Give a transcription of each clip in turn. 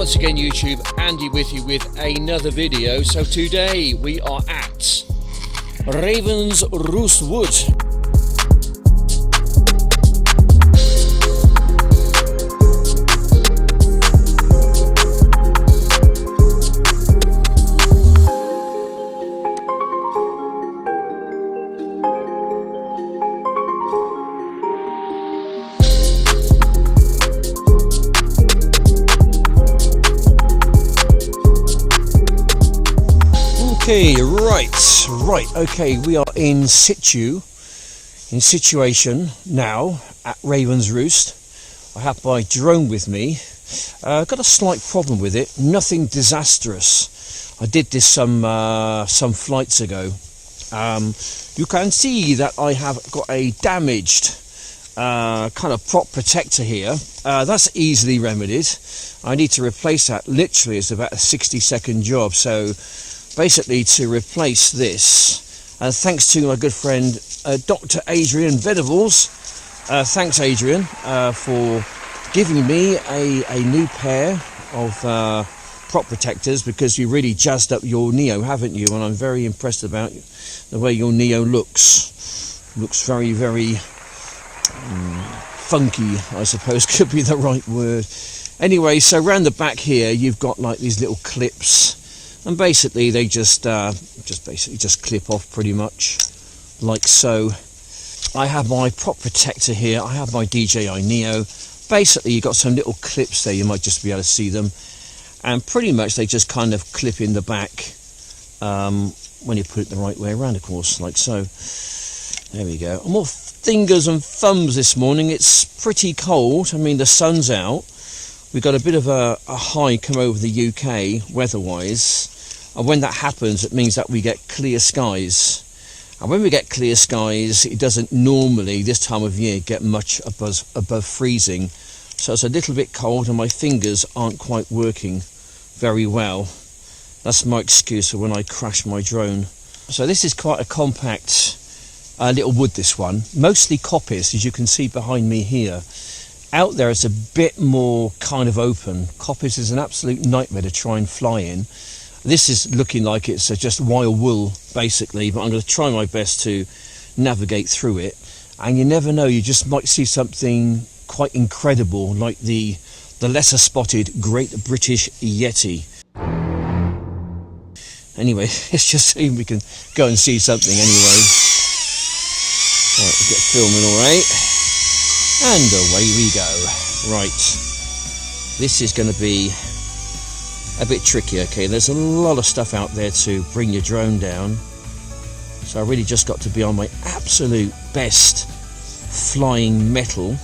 Once again, YouTube, Andy with you with another video. So today we are at Ravensroost Wood. Okay, right, okay, we are in situation now at Ravensroost. I have my drone with me. Got a slight problem with it, nothing disastrous. I did this some flights ago. You can see that I have got a damaged kind of prop protector here. That's easily remedied. I need to replace that. Literally, it's about a 60-second job. So basically, to replace this, thanks to my good friend Dr. Adrian Venables. Thanks, Adrian, for giving me a new pair of prop protectors, because you really jazzed up your Neo, haven't you? And I'm very impressed about the way your Neo looks. Looks very, very funky, I suppose could be the right word. Anyway, so around the back here, you've got like these little clips. And basically they just clip off pretty much like so. I have my prop protector here, I have my DJI Neo. Basically you've got some little clips there, you might just be able to see them, and pretty much they just kind of clip in the back when you put it the right way around, of course, like so. There we go. I'm all fingers and thumbs this morning. It's pretty cold. I mean, the sun's out. We've got a bit of a high come over the UK weather-wise. And when that happens, it means that we get clear skies. And when we get clear skies, it doesn't normally, this time of year, get much above freezing. So it's a little bit cold and my fingers aren't quite working very well. That's my excuse for when I crash my drone. So this is quite a compact little wood, this one. Mostly coppice, as you can see behind me here. Out there it's a bit more kind of open. Coppice is an absolute nightmare to try and fly in. This is looking like it's just wild wool, basically, but I'm going to try my best to navigate through it. And you never know, you just might see something quite incredible, like the lesser spotted Great British Yeti. Anyway, let's just see if we can go and see something anyway. Right, we'll get filming all right. And away we go. Right, this is going to be a bit tricky. Okay, there's a lot of stuff out there to bring your drone down, so I really just got to be on my absolute best flying metal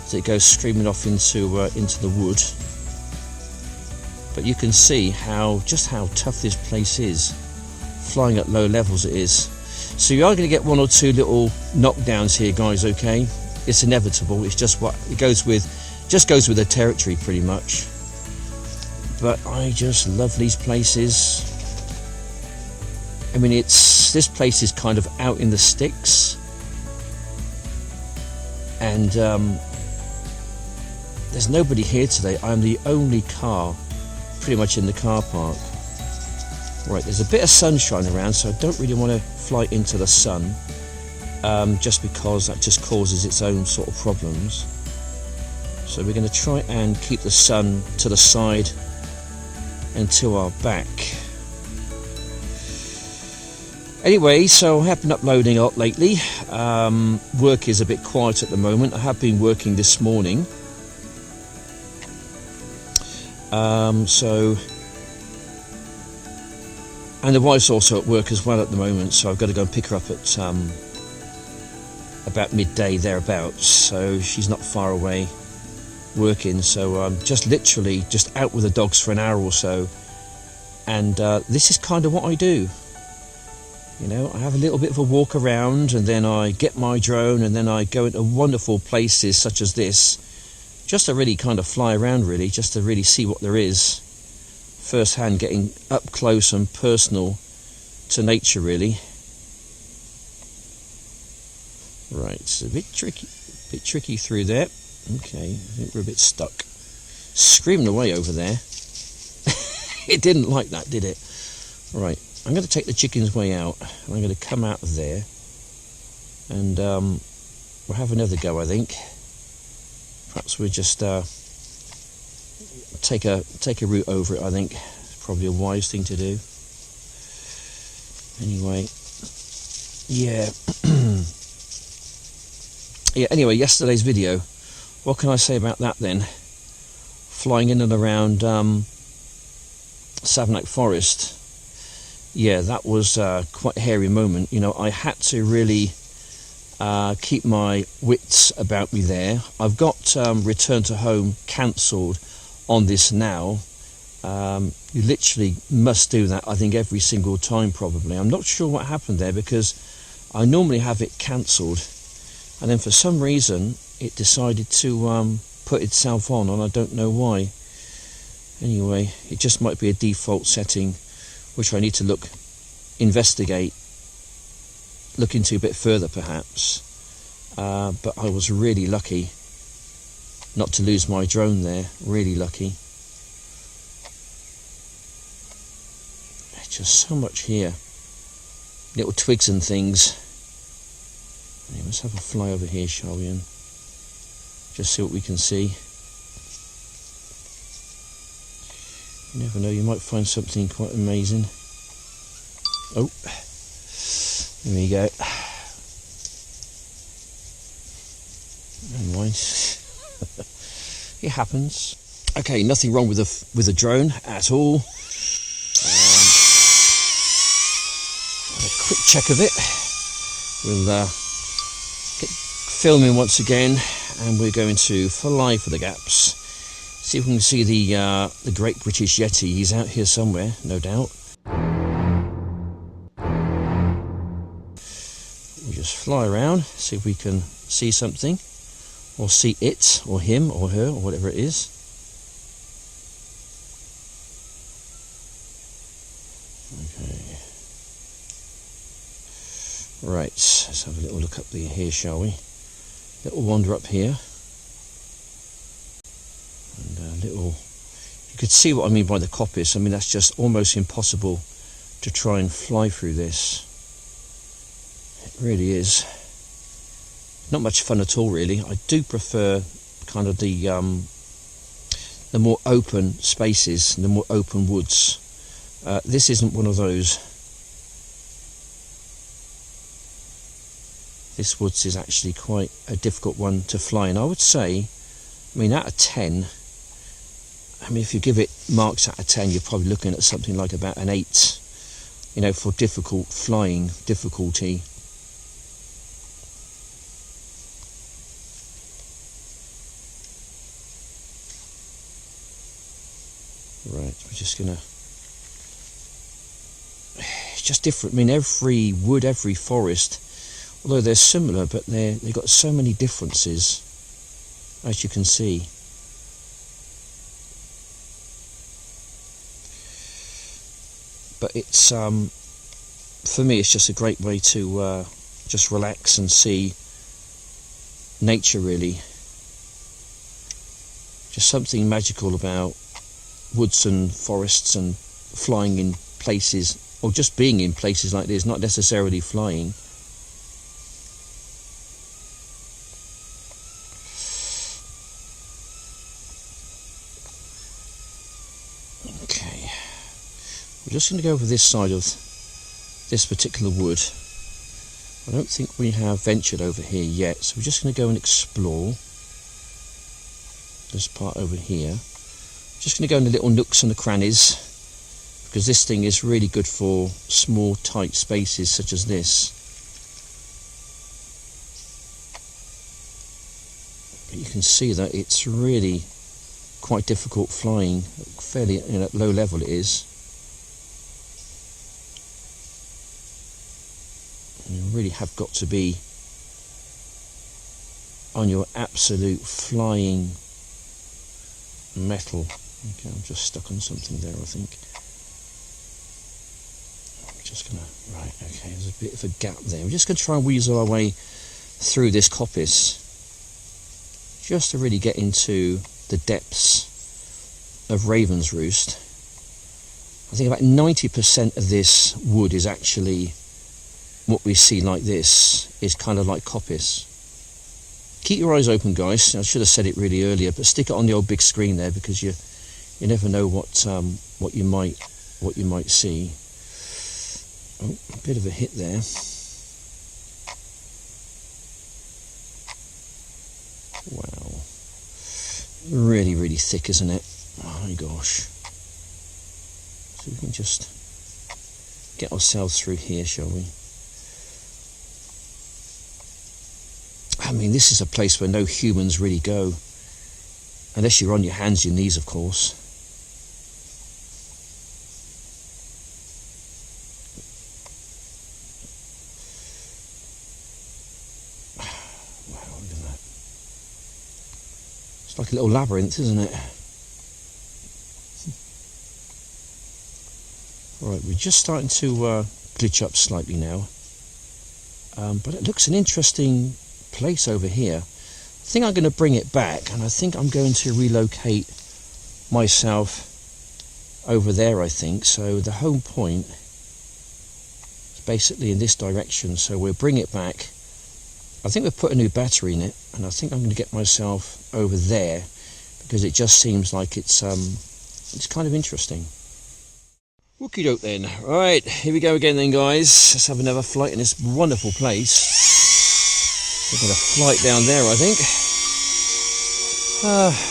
as it goes screaming off into the wood. But you can see just how tough this place is. Flying at low levels it is. So you are going to get one or two little knockdowns here, guys. Okay, it's inevitable. It's just what it goes with. Just goes with the territory, pretty much. But I just love these places. I mean, this place is kind of out in the sticks, and there's nobody here today. I'm the only car pretty much in the car park. Right, there's a bit of sunshine around, so I don't really want to fly into the sun, just because that just causes its own sort of problems. So we're going to try and keep the sun to the side and to our back. Anyway, so I have been uploading a lot lately. Work is a bit quiet at the moment. I have been working this morning. And the wife's also at work as well at the moment, so I've got to go and pick her up at about midday thereabouts. So she's not far away working, so I'm just literally just out with the dogs for an hour or so, and this is kind of what I do. You know, I have a little bit of a walk around, and then I get my drone, and then I go into wonderful places such as this, just to really kind of fly around, really, just to really see what there is firsthand, getting up close and personal to nature, really. Right, it's a bit tricky through there. Okay, I think we're a bit stuck. screaming away over there. It didn't like that, did it? Right, I'm going to take the chicken's way out. I'm going to come out of there, and we'll have another go, I think. Perhaps we'll just take a route over it, I think. It's probably a wise thing to do. Anyway, yeah. Yeah, anyway, yesterday's video, what can I say about that then? Flying in and around Savernake Forest. Yeah, that was quite a hairy moment. You know, I had to really keep my wits about me there. I've got Return to Home cancelled on this now. You literally must do that, I think, every single time probably. I'm not sure what happened there, because I normally have it cancelled, and then for some reason it decided to put itself on, and I don't know why. Anyway, it just might be a default setting which I need to investigate, look into a bit further perhaps. But I was really lucky not to lose my drone there, really lucky. Just so much here, little twigs and things. Anyway, let's have a fly over here, shall we, and just see what we can see. You never know, you might find something quite amazing. Oh, there we go. Never mind. It happens. Okay, nothing wrong with the drone at all. A quick check of it. We'll get filming once again, and we're going to fly for the gaps. See if we can see the Great British Yeti. He's out here somewhere, no doubt. We'll just fly around, see if we can see something, or see it, or him, or her, or whatever it is. Okay. Right, let's have a little look up here, shall we? Little wander up here. And you could see what I mean by the coppice. I mean, that's just almost impossible to try and fly through this. It really is. Not much fun at all, really. I do prefer kind of the more open spaces, the more open woods. This isn't one of those. This woods is actually quite a difficult one to fly in. I would say, I mean, out of 10, I mean, if you give it marks out of 10, you're probably looking at something like about an 8, you know, for difficult flying difficulty. Right, we're just gonna, it's just different. I mean, every wood, every forest, although they're similar, but they've got so many differences, as you can see. But it's, for me, it's just a great way to just relax and see nature, really. Just something magical about woods and forests and flying in places, or just being in places like this, not necessarily flying. Okay, we're just going to go over this side of this particular wood. I don't think we have ventured over here yet, so we're just going to go and explore this part over here. Just going to go in the little nooks and the crannies, because this thing is really good for small tight spaces such as this. But you can see that it's really quite difficult flying, fairly at low level it is. And you really have got to be on your absolute flying metal. Okay, I'm just stuck on something there, I think. I'm just gonna, right, okay, there's a bit of a gap there. We're just gonna try and weasel our way through this coppice, just to really get into the depths of Ravensroost, I think about 90% of this wood is actually what we see like this, is kind of like coppice. Keep your eyes open, guys. I should have said it really earlier, but stick it on the old big screen there, because you never know what you might see. Oh, a bit of a hit there. Wow, really, really thick, isn't it? Oh my gosh. So we can just get ourselves through here, shall we? I mean, this is a place where no humans really go, unless you're on your hands, your knees, of course. Wow, look at that. It's like a little labyrinth, isn't it? Right, we're just starting to glitch up slightly now, but it looks an interesting place over here. I think I'm going to bring it back, and I think I'm going to relocate myself over there, I think. So the home point is basically in this direction, so we'll bring it back. I think we'll put a new battery in it, and I think I'm going to get myself over there, because it just seems like it's kind of interesting. Okie doke then. Right, here we go again then, guys. Let's have another flight in this wonderful place. We've got a flight down there, I think.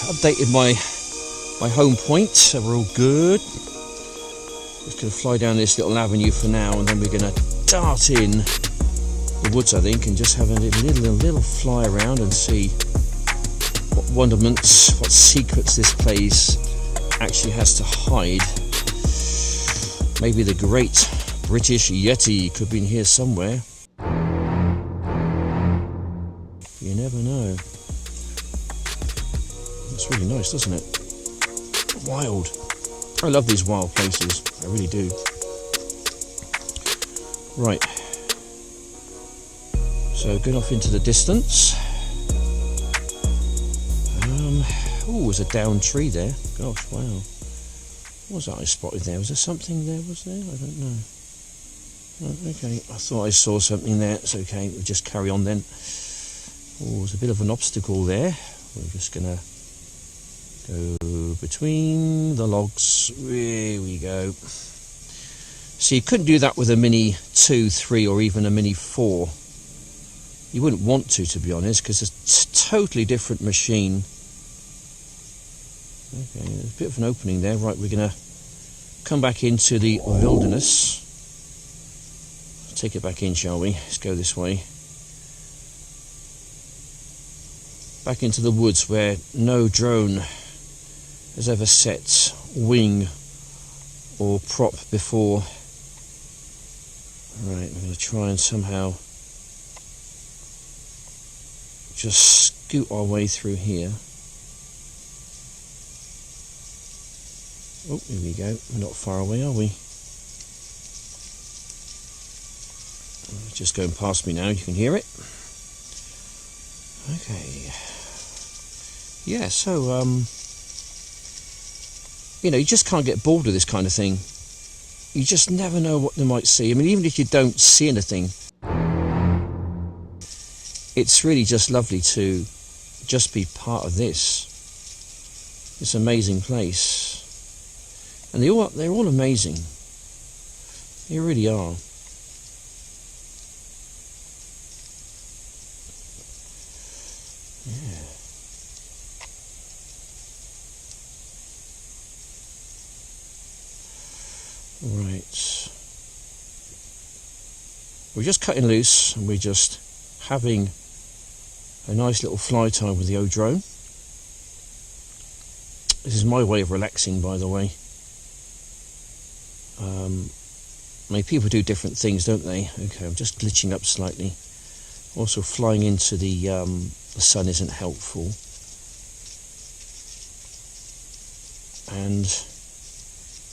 Updated my home point, so we're all good. Just going to fly down this little avenue for now, and then we're going to dart in the woods, I think, and just have a little fly around and see what wonderments, what secrets this place actually has to hide. Maybe the great British Yeti could be in here somewhere. You never know. It's really nice, doesn't it? Wild. I love these wild places. I really do. Right. So going off into the distance. Oh, there's a downed tree there. Gosh, wow. What was that I spotted there? Was there something there, was there? I don't know. Oh, okay, I thought I saw something there. It's okay, we'll just carry on then. Oh, there's a bit of an obstacle there. We're just going to go between the logs. There we go. So you couldn't do that with a Mini 2, 3 or even a Mini 4. You wouldn't want to be honest, because it's a totally different machine. Okay, there's a bit of an opening there. Right, we're going to come back into the wilderness. Take it back in, shall we? Let's go this way. Back into the woods where no drone has ever set wing or prop before. Right, we're going to try and somehow just scoot our way through here. Oh, here we go. We're not far away, are we? It's just going past me now. You can hear it. Okay. Yeah, so, you know, you just can't get bored of this kind of thing. You just never know what they might see. I mean, even if you don't see anything, it's really just lovely to just be part of this amazing place. And they're all amazing. They really are. Yeah. Right. We're just cutting loose, and we're just having a nice little fly time with the old drone. This is my way of relaxing, by the way. I mean, people do different things, don't they? Okay, I'm just glitching up slightly. Also, flying into the sun isn't helpful. And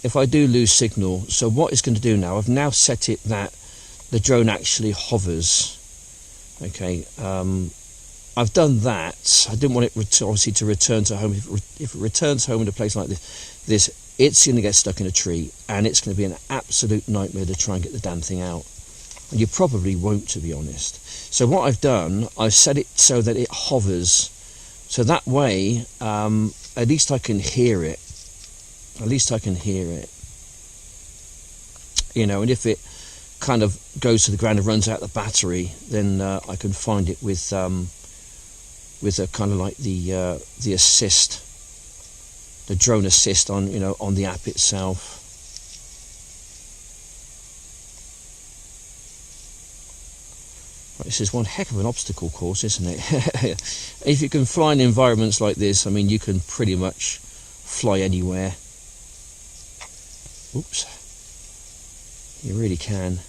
if I do lose signal, so what it's going to do now, I've now set it that the drone actually hovers. Okay, I've done that. I didn't want it obviously to return to home. If it returns home in a place like this, it's going to get stuck in a tree, and it's going to be an absolute nightmare to try and get the damn thing out. And you probably won't, to be honest. So what I've done, I've set it so that it hovers. So that way, at least I can hear it. At least I can hear it. You know, and if it kind of goes to the ground and runs out the battery, then I can find it with a kind of like the assist, the drone assist on, you know, on the app itself. Right, this is one heck of an obstacle course, isn't it? If you can fly in environments like this, I mean, you can pretty much fly anywhere. Oops. You really can.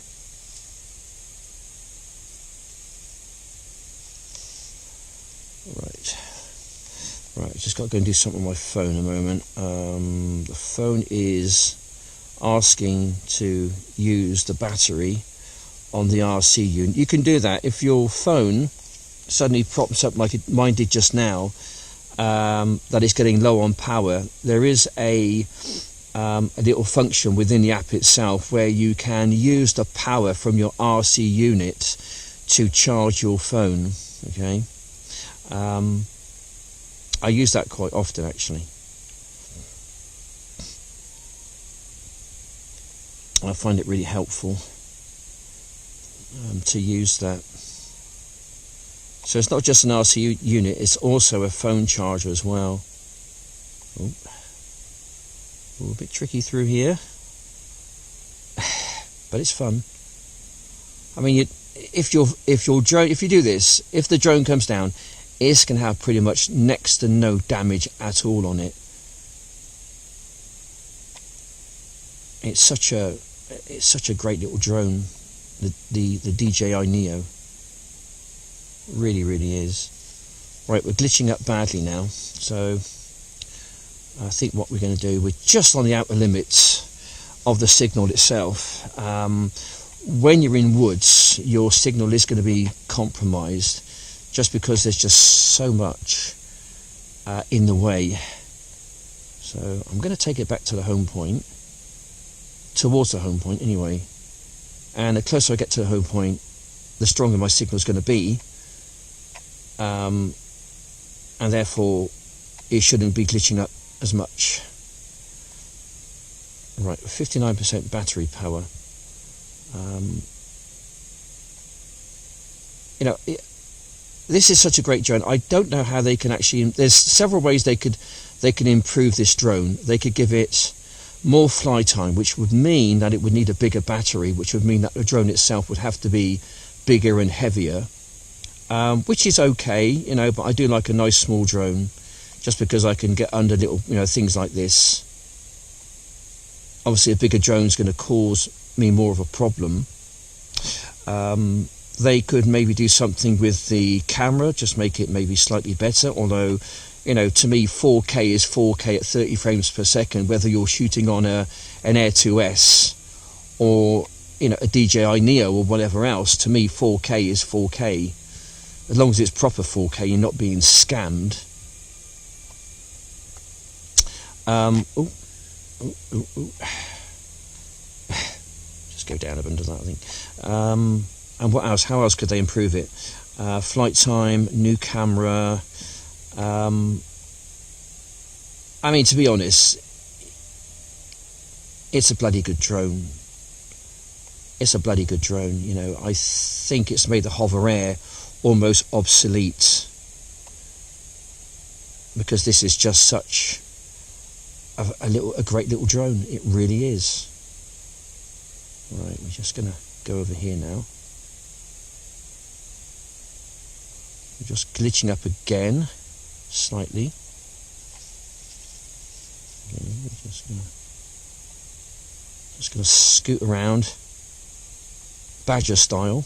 Right, just got to go and do something on my phone a moment. The phone is asking to use the battery on the RC unit. You can do that if your phone suddenly props up like mine did just now, that it's getting low on power. There is a little function within the app itself where you can use the power from your RC unit to charge your phone. Okay. I use that quite often, actually. I find it really helpful to use that. So it's not just an RC unit, it's also a phone charger as well. Oh, a bit tricky through here, but it's fun. I mean, if you do this, if the drone comes down, it's going to have pretty much next to no damage at all on it. It's such a great little drone, the DJI Neo. Really is. Right, we're glitching up badly now, so I think what we're going to do, we're just on the outer limits of the signal itself. When you're in woods, your signal is going to be compromised, just because there's just so much in the way. So I'm going to take it back to the home point, towards the home point anyway, and the closer I get to the home point, the stronger my signal is going to be, and therefore it shouldn't be glitching up as much. Right, 59% battery power. You know, this is such a great drone. I don't know how they can actually. There's several ways they can improve this drone. They could give it more fly time, which would mean that it would need a bigger battery, which would mean that the drone itself would have to be bigger and heavier, which is okay, you know. But I do like a nice small drone, just because I can get under little, you know, things like this. Obviously, a bigger drone is going to cause me more of a problem. They could maybe do something with the camera, just make it maybe slightly better, although, you know, to me 4K is 4K at 30 frames per second, whether you're shooting on an Air 2S or, you know, a DJI Neo or whatever else. To me 4K is 4K, as long as it's proper 4K, you're not being scammed. Just go down a bit, doesn't that, I think. And what else? How else could they improve it? Flight time, new camera. I mean, to be honest, it's a bloody good drone. It's a bloody good drone, you know. I think it's made the hover air almost obsolete, because this is just such a great little drone. It really is. Right, we're just going to go over here now. We're just glitching up again, slightly. Okay, we're just going to scoot around, badger style.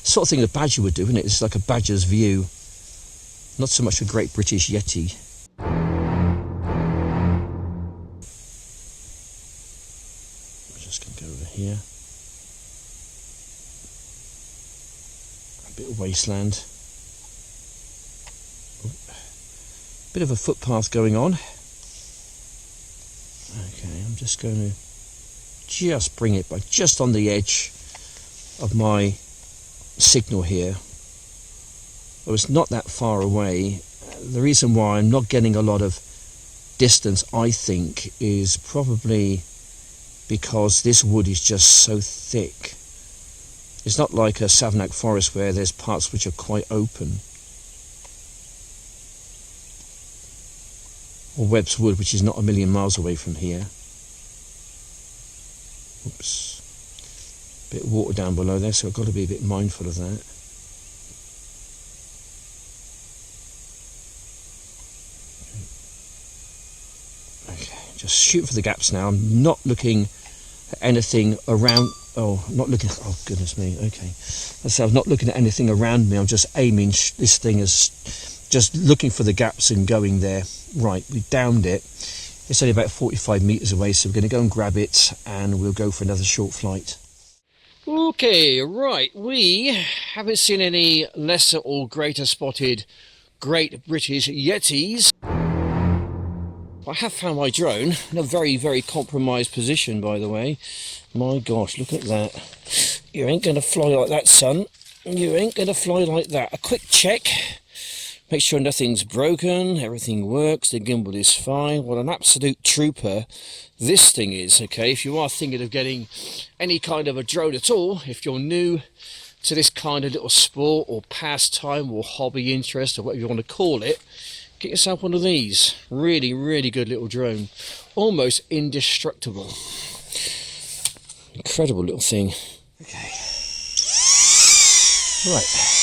Sort of thing a badger would do, isn't it? It's like a badger's view, not so much a Great British Yeti. We're just going to go over here. A bit of wasteland. Bit of a footpath going on. Okay, I'm just going to just bring it by just on the edge of my signal here. Well, it's not that far away. The reason why I'm not getting a lot of distance, I think, is probably because this wood is just so thick. It's not like a Savanac forest where there's parts which are quite open. Or Webb's Wood, which is not a million miles away from here. Oops. Bit of water down below there, so I've got to be a bit mindful of that. Okay, just shooting for the gaps now. I'm not looking at anything around. Oh, not looking. Oh, goodness me. Okay. So I'm not looking at anything around me. I'm just aiming this thing as just looking for the gaps and going there. Right, we downed it. It's only about 45 metres away, so we're going to go and grab it and we'll go for another short flight. Okay, right, we haven't seen any lesser or greater spotted Great British Yetis. I have found my drone in a very, very compromised position, by the way. My gosh, look at that. You ain't going to fly like that, son. You ain't going to fly like that. A quick check. Make sure nothing's broken, everything works, the gimbal is fine. What an absolute trooper this thing is, okay? If you are thinking of getting any kind of a drone at all, if you're new to this kind of little sport or pastime or hobby interest or whatever you want to call it, get yourself one of these. Really, really good little drone. Almost indestructible. Incredible little thing. Okay. Right.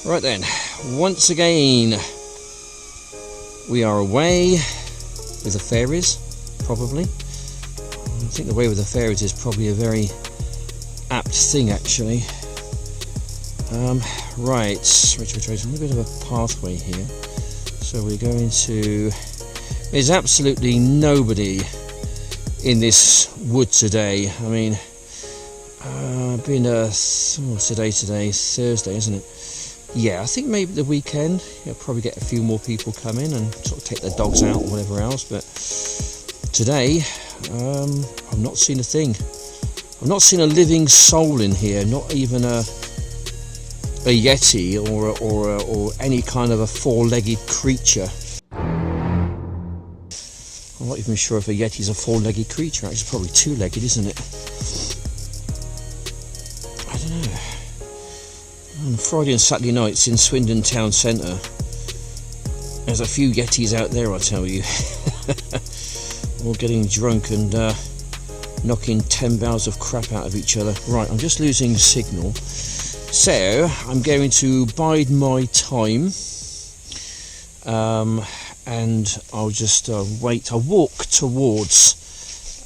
Right then, once again, we are away with the fairies, probably. I think the way with the fairies is probably a very apt thing, actually. Right, a little bit of a pathway here. So we're going to... There's absolutely nobody in this wood today. I mean, being what's today? Thursday, isn't it? Yeah, I think maybe the weekend you'll probably get a few more people come in and sort of take their dogs out or whatever else, but today I've not seen a thing. I've not seen a living soul in here, not even a yeti or any kind of a four-legged creature. I'm not even sure if a yeti is a four-legged creature. Actually, it's probably two-legged, isn't it? I don't know. On Friday and Saturday nights in Swindon Town Centre, there's a few yetis out there, I tell you. All getting drunk and knocking 10 barrels of crap out of each other. Right, I'm just losing signal. So, I'm going to bide my time. And I'll just wait. I'll walk towards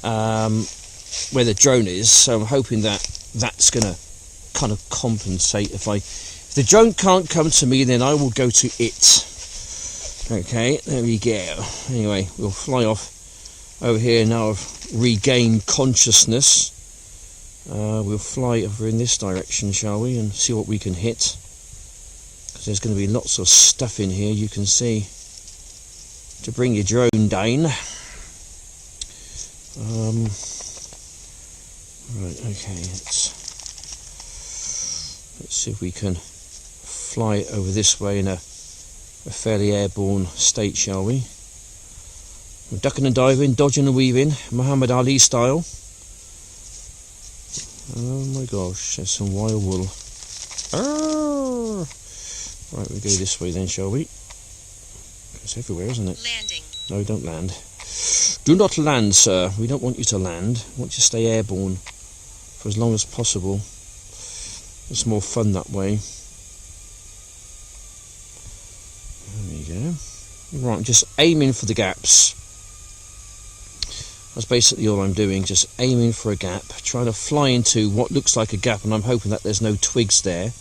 where the drone is. So I'm hoping that that's going to kind of compensate. If the drone can't come to me, then I will go to it. Okay, there we go. Anyway, we'll fly off over here now. I've regained consciousness. We'll fly over in this direction, shall we, and see what we can hit, because there's going to be lots of stuff in here, you can see, to bring your drone down. Right, okay, let's see if we can fly it over this way in a fairly airborne state, shall we? We're ducking and diving, dodging and weaving, Muhammad Ali style. Oh my gosh, there's some wild wool. Arrgh! Right, we go this way then, shall we? It's everywhere, isn't it? Landing. No, don't land. Do not land, sir. We don't want you to land. We want you to stay airborne for as long as possible. It's more fun that way. There we go. Right, I'm just aiming for the gaps. That's basically all I'm doing, just aiming for a gap, trying to fly into what looks like a gap, and I'm hoping that there's no twigs there,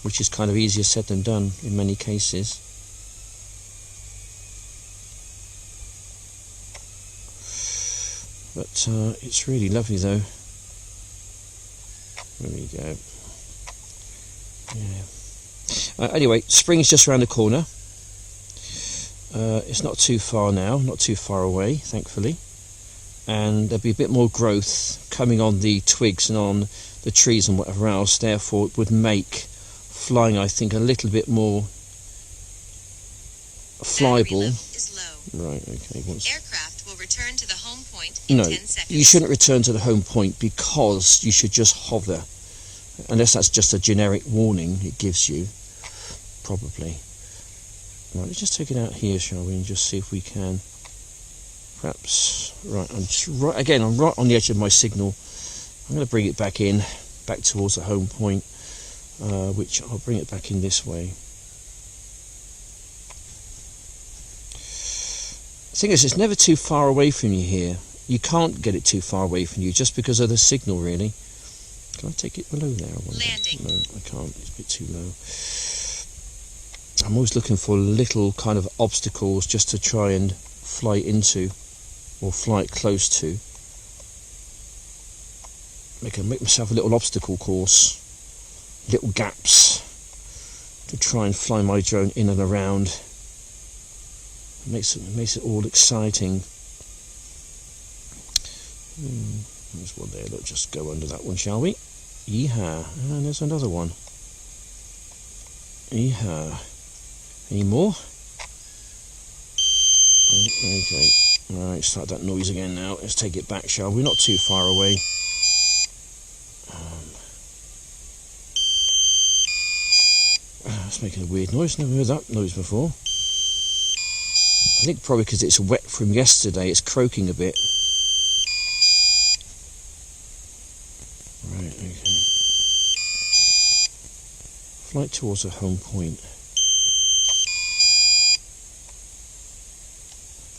which is kind of easier said than done in many cases. But it's really lovely though. There we go. Yeah. Anyway, spring's just around the corner. It's not too far now, not too far away, thankfully. And there'll be a bit more growth coming on the twigs and on the trees and whatever else. Therefore, it would make flying, I think, a little bit more flyable. Is low. Right, okay. Aircraft will return to the home point in 10 seconds. You shouldn't return to the home point, because you should just hover. Unless that's just a generic warning it gives you, probably. Right, let's just take it out here, shall we, and just see if we can. Perhaps, right, I'm right on the edge of my signal. I'm going to bring it back in, back towards the home point, which I'll bring it back in this way. The thing is, it's never too far away from you here. You can't get it too far away from you just because of the signal, really. Can I take it below there? Landing. No, I can't. It's a bit too low. I'm always looking for little kind of obstacles just to try and fly into, or fly close to. Make myself a little obstacle course, little gaps to try and fly my drone in and around. It makes it all exciting. There's one there. Let's just go under that one, shall we? Yeehaw! And there's another one. Yeehaw! Any more? Oh, okay. Alright, start that noise again now. Let's take it back, shall we? Not too far away. It's making a weird noise. Never heard that noise before. I think probably because it's wet from yesterday, it's croaking a bit. Right, okay. Flight towards a home point.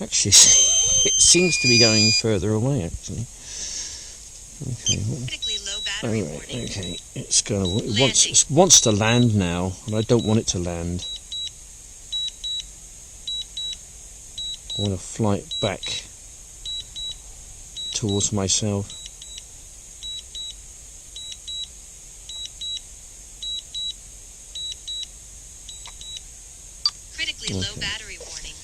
Actually, it seems to be going further away, actually. Okay. Anyway, okay. It's going to. It wants to land now, and I don't want it to land. I want to fly it back towards myself. Critically low battery warning.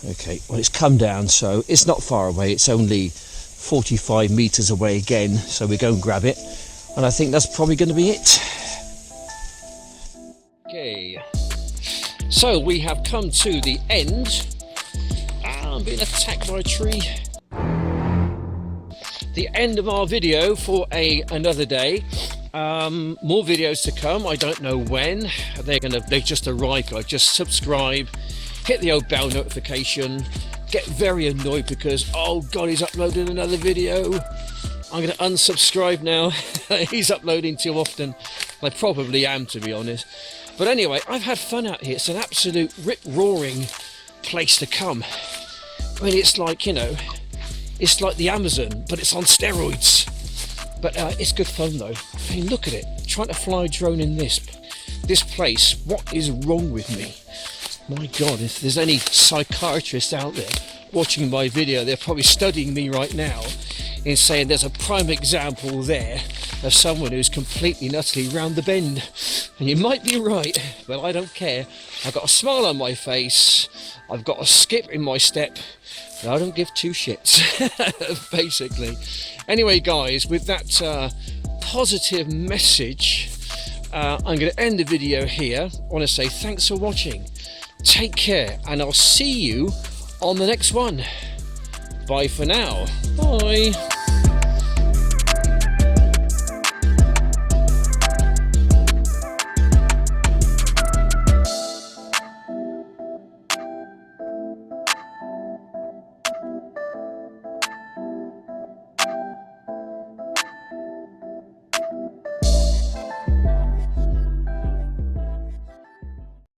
Okay, well, it's come down, so it's not far away. It's only 45 metres away again, so we go and grab it, and I think that's probably going to be it. Okay, so we have come to the end. I'm being attacked by a tree. The end of our video for another day. More videos to come. I don't know when. They just arrived. Guys, just subscribe, hit the old bell notification. Get very annoyed because, oh god, he's uploading another video. I'm going to unsubscribe now. He's uploading too often. I probably am, to be honest. But anyway, I've had fun out here. It's an absolute rip-roaring place to come. I mean, it's like, you know, it's like the Amazon, but it's on steroids. But it's good fun, though. I mean, look at it. Trying to fly a drone in this place. What is wrong with me? My God, if there's any psychiatrists out there watching my video, they're probably studying me right now in saying there's a prime example there of someone who's completely and utterly round the bend. And you might be right, but I don't care. I've got a smile on my face, I've got a skip in my step, and I don't give two shits, basically. Anyway, guys, with that positive message, I'm going to end the video here. I want to say thanks for watching. Take care, and I'll see you on the next one. Bye for now. Bye.